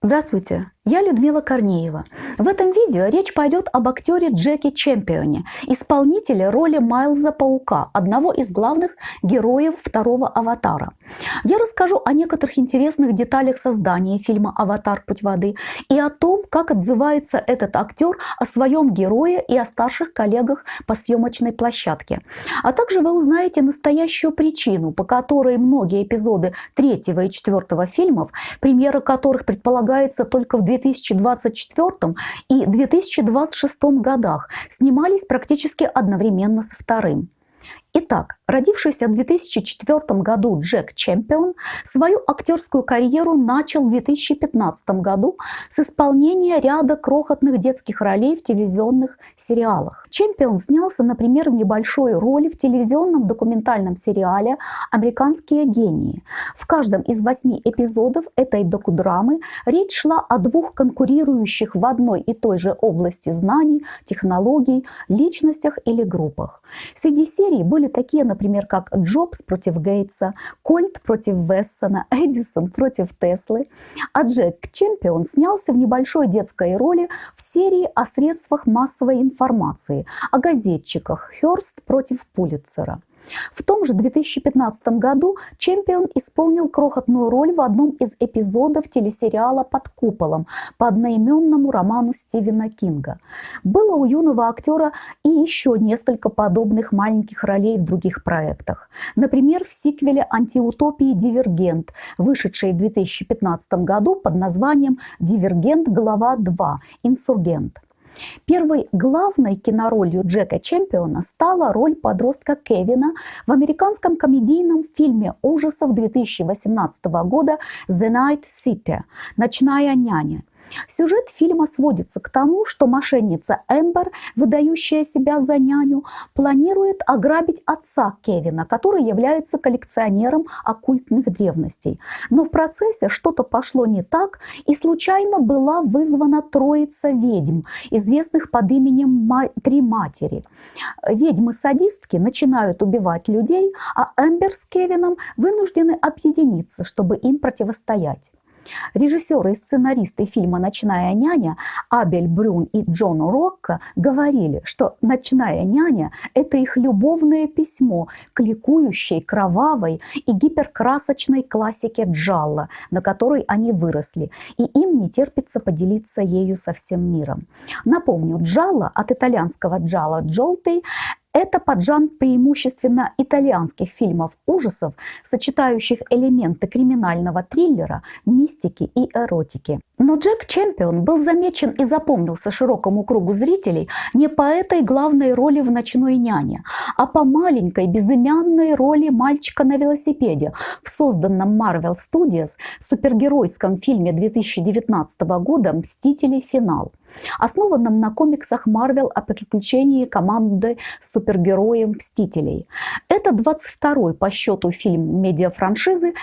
Здравствуйте, я Людмила Корнеева. В этом видео речь пойдет об актере Джеки Чемпионе, исполнителе роли Майлза Паука, одного из главных героев второго «Аватара». Я расскажу о некоторых интересных деталях создания фильма «Аватар. Путь воды» и о том, как отзывается этот актер о своем герое и о старших коллегах по съемочной площадке. А также вы узнаете настоящую причину, по которой многие эпизоды третьего и четвертого фильмов, премьера которых предполагается только в 2024 и 2026 годах, снимались практически одновременно со вторым. Итак, родившийся в 2004 году Джек Чемпион свою актерскую карьеру начал в 2015 году с исполнения ряда крохотных детских ролей в телевизионных сериалах. Чемпион снялся, например, в небольшой роли в телевизионном документальном сериале «Американские гении». В каждом из 8 эпизодов этой докудрамы речь шла о двух конкурирующих в одной и той же области знаний, технологий, личностях или группах. Среди серий были такие, например, как Джобс против Гейтса, Кольт против Вессона, Эдисон против Теслы. А Джек Чемпион снялся в небольшой детской роли в серии о средствах массовой информации, о газетчиках «Хёрст против Пулитцера». В том же 2015 году Чемпион исполнил крохотную роль в одном из эпизодов телесериала «Под куполом» по одноименному роману Стивена Кинга. Было у юного актера и еще несколько подобных маленьких ролей в других проектах. Например, в сиквеле антиутопии «Дивергент», вышедшей в 2015 году под названием «Дивергент. Глава 2. Инсургент». Первой главной киноролью Джека Чемпиона стала роль подростка Кевина в американском комедийном фильме ужасов 2018 года «The Night Sitter» «Ночная няня». Сюжет фильма сводится к тому, что мошенница Эмбер, выдающая себя за няню, планирует ограбить отца Кевина, который является коллекционером оккультных древностей. Но в процессе что-то пошло не так, и случайно была вызвана троица ведьм, известных под именем Три матери. Ведьмы-садистки начинают убивать людей, а Эмбер с Кевином вынуждены объединиться, чтобы им противостоять. Режиссеры и сценаристы фильма «Ночная няня» Абель Брюн и Джон Рокко говорили, что «Ночная няня» – это их любовное письмо к ликующей, кровавой и гиперкрасочной классике джалло, на которой они выросли, и им не терпится поделиться ею со всем миром. Напомню, джалло от итальянского «джалло джолтый» – это поджанр преимущественно итальянских фильмов ужасов, сочетающих элементы криминального триллера, мистики и эротики. Но Джек Чемпион был замечен и запомнился широкому кругу зрителей не по этой главной роли в «Ночной няне», а по маленькой безымянной роли мальчика на велосипеде в созданном Marvel Studios супергеройском фильме 2019 года «Мстители. Финал», основанном на комиксах Marvel о приключении команды супергероем Мстителей. Это 22-й по счету фильм медиафраншизы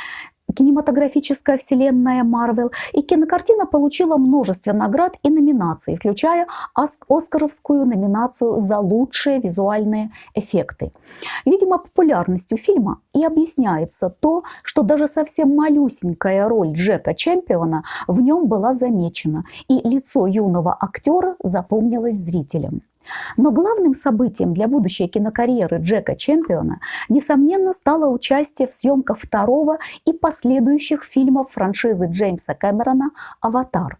кинематографическая вселенная Марвел, и кинокартина получила множество наград и номинаций, включая оскаровскую номинацию за лучшие визуальные эффекты. Видимо, популярностью фильма и объясняется то, что даже совсем малюсенькая роль Джека Чемпиона в нем была замечена, и лицо юного актера запомнилось зрителям. Но главным событием для будущей кинокарьеры Джека Чемпиона, несомненно, стало участие в съемках второго и последующих фильмов франшизы Джеймса Кэмерона «Аватар».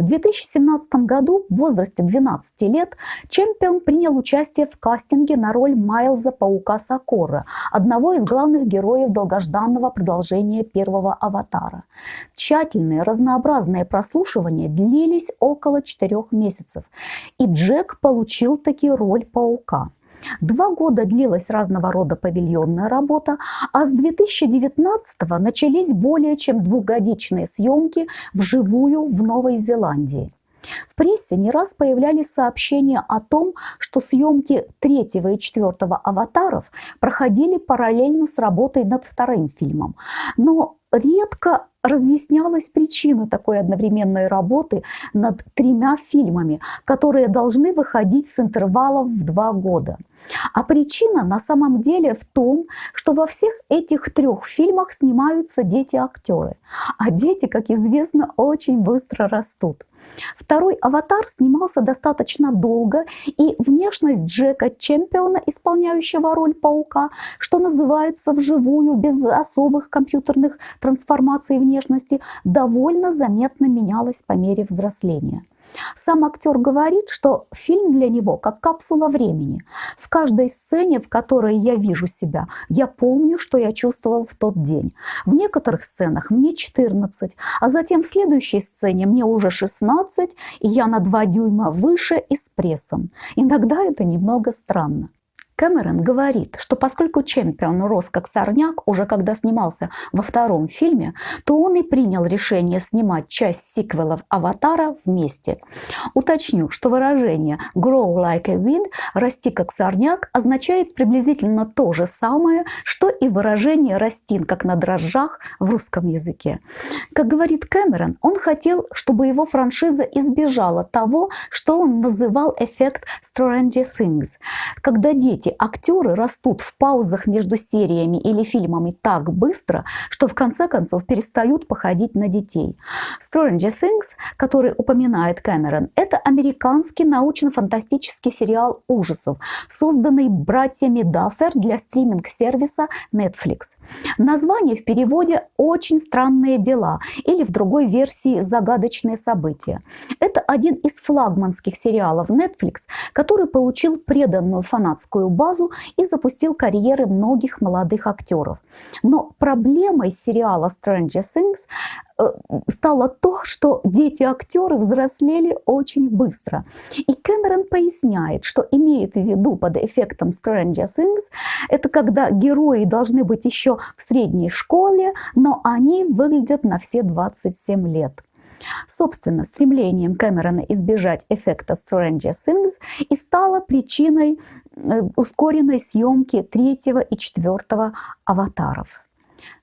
В 2017 году в возрасте 12 лет Чемпион принял участие в кастинге на роль Майлза Паука Сокора, одного из главных героев долгожданного продолжения первого «Аватара». Тщательные разнообразные прослушивания длились около 4 месяцев, и Джек получил таки роль Паука. 2 года длилась разного рода павильонная работа, а с 2019-го начались более чем 2-годичные съемки вживую в Новой Зеландии. В прессе не раз появлялись сообщения о том, что съемки 3-го и 4-го «Аватаров» проходили параллельно с работой над вторым фильмом. Но редко разъяснялась причина такой одновременной работы над 3 фильмами, которые должны выходить с интервалом в 2 года. А причина на самом деле в том, что во всех этих 3 фильмах снимаются дети-актеры. А дети, как известно, очень быстро растут. Второй «Аватар» снимался достаточно долго, и внешность Джека Чемпиона, исполняющего роль паука, что называется вживую, без особых компьютерных трансформаций внешности, довольно заметно менялась по мере взросления. Сам актер говорит, что фильм для него как капсула времени. В каждой сцене, в которой я вижу себя, я помню, что я чувствовал в тот день. В некоторых сценах мне 14, а затем в следующей сцене мне уже 16, и я на 2 дюйма выше и с прессом. Иногда это немного странно. Кэмерон говорит, что поскольку Чемпион рос как сорняк уже когда снимался во 2 фильме, то он и принял решение снимать часть сиквелов «Аватара» вместе. Уточню, что выражение «grow like a weed» – «расти как сорняк» означает приблизительно то же самое, что и выражение «расти как на дрожжах» в русском языке. Как говорит Кэмерон, он хотел, чтобы его франшиза избежала того, что он называл эффект Stranger Things, когда актеры растут в паузах между сериями или фильмами так быстро, что в конце концов перестают походить на детей. Stranger Things, который упоминает Кэмерон, это американский научно-фантастический сериал ужасов, созданный братьями Даффер для стриминг-сервиса Netflix. Название в переводе «Очень странные дела» или в другой версии «Загадочные события». Это один из флагманских сериалов Netflix, который получил преданную фанатскую базу и запустил карьеры многих молодых актеров. Но проблемой сериала Stranger Things стало то, что дети-актеры взрослели очень быстро. И Кэмерон поясняет, что имеет в виду под эффектом Stranger Things, это когда герои должны быть еще в средней школе, но они выглядят на все 27 лет. Собственно, стремлением Кэмерона избежать эффекта Stranger Things и стало причиной ускоренной съемки 3 и 4 «Аватаров».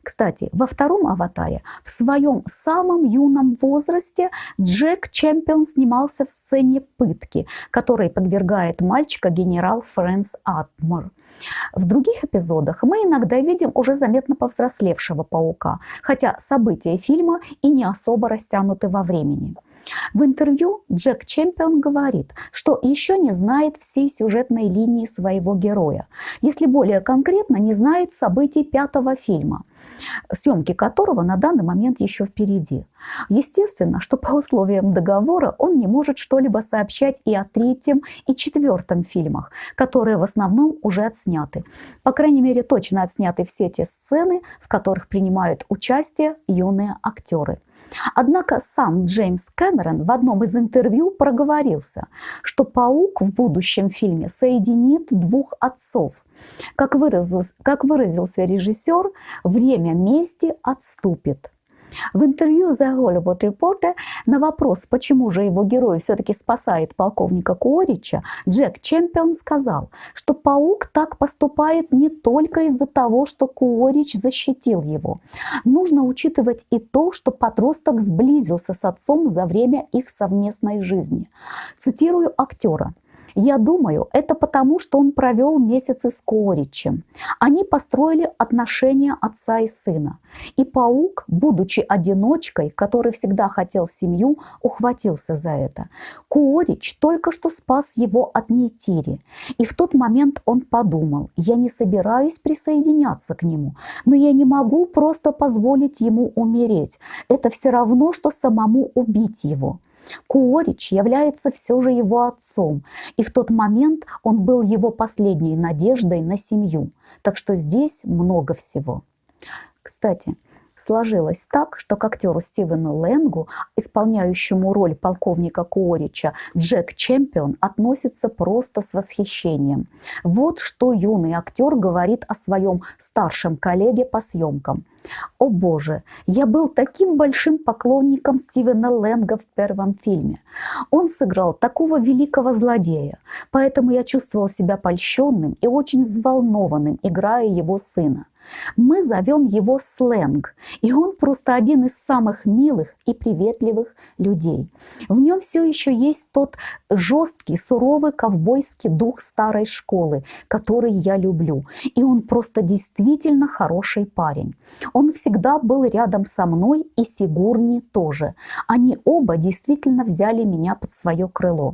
Кстати, во 2 «Аватаре» в своем самом юном возрасте Джек Чемпион снимался в сцене пытки, которой подвергает мальчика генерал Фрэнс Атмор. В других эпизодах мы иногда видим уже заметно повзрослевшего паука, хотя события фильма и не особо растянуты во времени. В интервью Джек Чемпион говорит, что еще не знает всей сюжетной линии своего героя, если более конкретно, не знает событий 5 фильма, съемки которого на данный момент еще впереди. Естественно, что по условиям договора он не может что-либо сообщать и о 3 и 4 фильмах, которые в основном уже отсняты. По крайней мере, точно отсняты все те сцены, в которых принимают участие юные актеры. Однако сам Джеймс Кэмерон в одном из интервью проговорился, что паук в будущем фильме соединит 2 отцов. Как выразился режиссер, время мести отступит. В интервью The Hollywood Reporter на вопрос, почему же его герой все-таки спасает полковника Куорича, Джек Чемпион сказал, что паук так поступает не только из-за того, что Куорич защитил его. Нужно учитывать и то, что подросток сблизился с отцом за время их совместной жизни. Цитирую актера. «Я думаю, это потому, что он провел месяцы с Куоричем. Они построили отношения отца и сына. И паук, будучи одиночкой, который всегда хотел семью, ухватился за это. Куорич только что спас его от Нейтири. И в тот момент он подумал, я не собираюсь присоединяться к нему, но я не могу просто позволить ему умереть. Это все равно, что самому убить его. Куорич является все же его отцом, и в тот момент он был его последней надеждой на семью. Так что здесь много всего». Кстати, сложилось так, что к актеру Стивену Лэнгу, исполняющему роль полковника Куорича, Джек Чемпион относится просто с восхищением. Вот что юный актер говорит о своем старшем коллеге по съемкам. О боже, я был таким большим поклонником Стивена Лэнга в первом фильме. Он сыграл такого великого злодея, поэтому я чувствовал себя польщенным и очень взволнованным, играя его сына. Мы зовем его Слэнг, и он просто один из самых милых и приветливых людей. В нем все еще есть тот жесткий, суровый ковбойский дух старой школы, который я люблю. И он просто действительно хороший парень. Он всегда был рядом со мной, и Сигурни тоже. Они оба действительно взяли меня под свое крыло.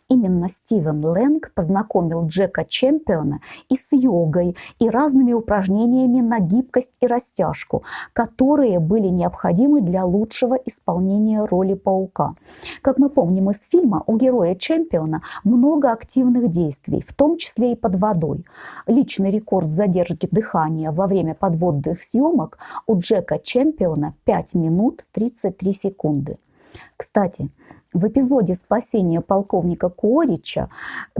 Именно Стивен Лэнг познакомил Джека Чемпиона и с йогой, и разными упражнениями на гибкость и растяжку, которые были необходимы для лучшего исполнения роли паука. Как мы помним из фильма, у героя Чемпиона много активных действий, в том числе и под водой. Личный рекорд задержки дыхания во время подводных съемок у Джека Чемпиона 5 минут 33 секунды. Кстати, в эпизоде спасения полковника Куорича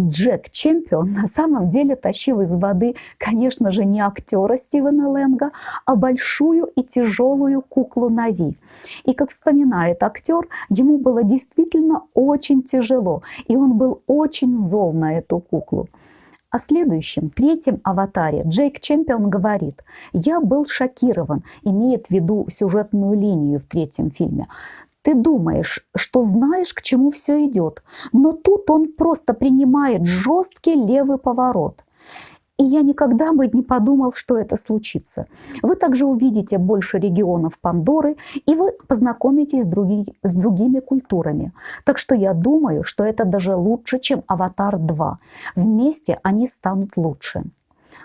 Джек Чемпион на самом деле тащил из воды, конечно же, не актера Стивена Лэнга, а большую и тяжелую куклу Нави. И, как вспоминает актер, ему было действительно очень тяжело, и он был очень зол на эту куклу. О следующем, третьем аватаре Джейк Чемпион говорит: «Я был шокирован», имеет в виду сюжетную линию в третьем фильме. Ты думаешь, что знаешь, к чему все идет, но тут он просто принимает жесткий левый поворот. И я никогда бы не подумал, что это случится. Вы также увидите больше регионов Пандоры, и вы познакомитесь с другими культурами. Так что я думаю, что это даже лучше, чем «Аватар 2». Вместе они станут лучше.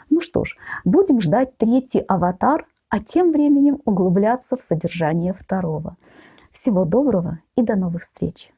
Ну что ж, будем ждать третий «Аватар», а тем временем углубляться в содержание второго. Всего доброго и до новых встреч!